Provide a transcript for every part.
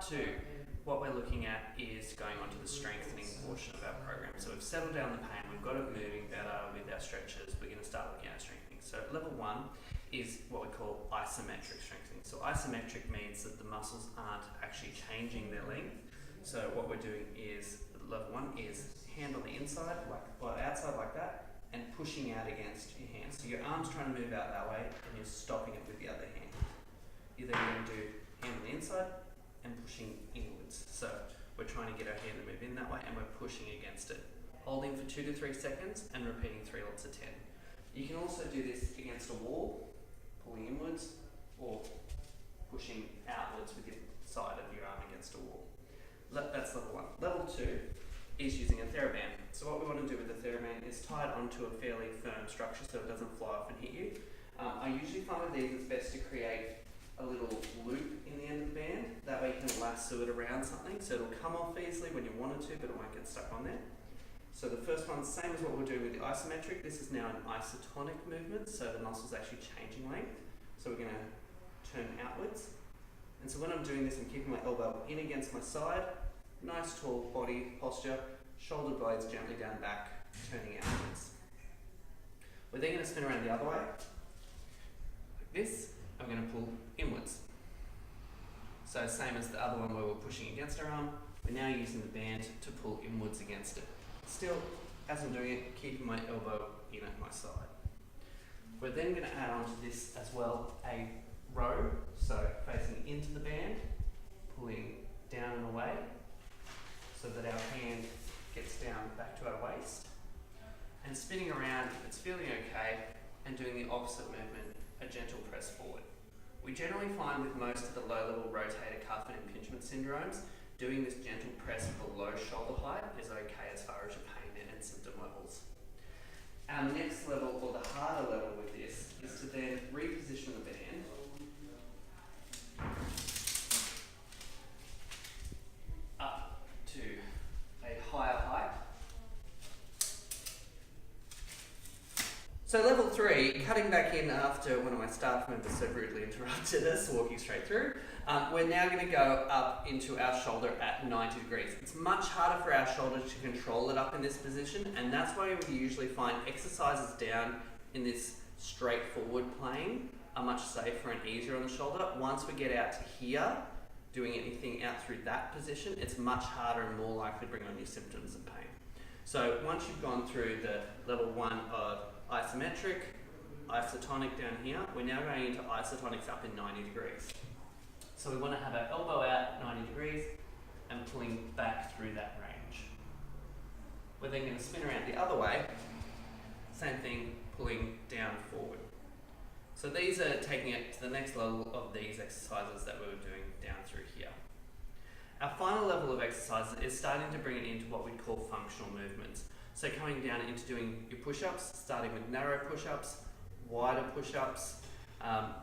part two, what we're looking at is going on to the strengthening portion of our program. So we've settled down the pain, we've got it moving better with our stretches, we're going to start looking at strengthening. So level one is what we call isometric strengthening. So isometric means that the muscles aren't actually changing their length. So what we're doing is, level one is hand on the inside, or outside like that, and pushing out against your hand. So your arm's trying to move out that way, and you're stopping it with the other hand. You're then going to do hand on the inside and pushing inwards. So we're trying to get our hand to move in that way, and we're pushing against it. Holding for 2 to 3 seconds and repeating 3 lots of 10. You can also do this against a wall, pulling inwards, or pushing outwards with your side of your arm against a wall. That's level one. Level two is using a TheraBand. So what we want to do with the TheraBand is tie it onto a fairly firm structure so it doesn't fly off and hit you. I usually find with these it's best to create a little loop in the end of the band. That way you can lasso it around something so it'll come off easily when you want it to, but it won't get stuck on there. So the first one's the same as what we're doing with the isometric. This is now an isotonic movement, so the muscle's actually changing length. So we're going to turn outwards. And so when I'm doing this, I'm keeping my elbow in against my side, nice tall body posture, shoulder blades gently down back, turning outwards. We're then going to spin around the other way. Like this, I'm going to pull inwards. So same as the other one where we're pushing against our arm, we're now using the band to pull inwards against it. Still, as I'm doing it, keeping my elbow in at my side. We're then going to add on to this as well a row, so facing into the band, pulling down and away, so that our hand gets down back to our waist, and spinning around if it's feeling okay, and doing the opposite movement, a gentle press forward. We generally find with most of the low-level rotator cuff and impingement syndromes, doing this gentle press below shoulder height is okay as far as your pain and symptom levels. Our next level, or the harder level with this, is to then reposition the band up to a higher height. So level 3, cutting back in after one of my staff members so rudely interrupted us, walking straight through, we're now going to go up into our shoulder at 90 degrees. It's much harder for our shoulder to control it up in this position, and that's why we usually find exercises down in this straightforward plane are much safer and easier on the shoulder. Once we get out to here, doing anything out through that position, it's much harder and more likely to bring on your symptoms and pain. So once you've gone through the level 1 of isometric, isotonic down here, we're now going into isotonics up in 90 degrees. So we want to have our elbow out 90 degrees and pulling back through that range. We're then going to spin around the other way, same thing, pulling down forward. So these are taking it to the next level of these exercises that we were doing down through here. Our final level of exercises is starting to bring it into what we call functional movements. So coming down into doing your push-ups, starting with narrow push-ups, wider push-ups,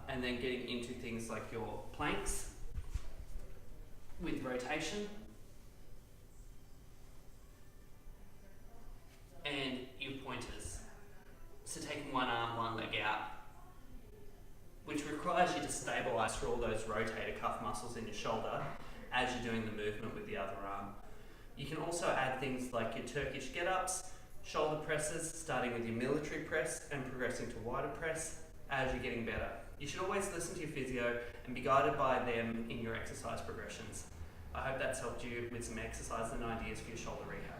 and then getting into things like your planks with rotation, and your pointers. So taking one arm, one leg out, which requires you to stabilize through all those rotator cuff muscles in your shoulder as you're doing the movement with the other arm. You can also add things like your Turkish get-ups, shoulder presses, starting with your military press and progressing to wider press as you're getting better. You should always listen to your physio and be guided by them in your exercise progressions. I hope that's helped you with some exercise and ideas for your shoulder rehab.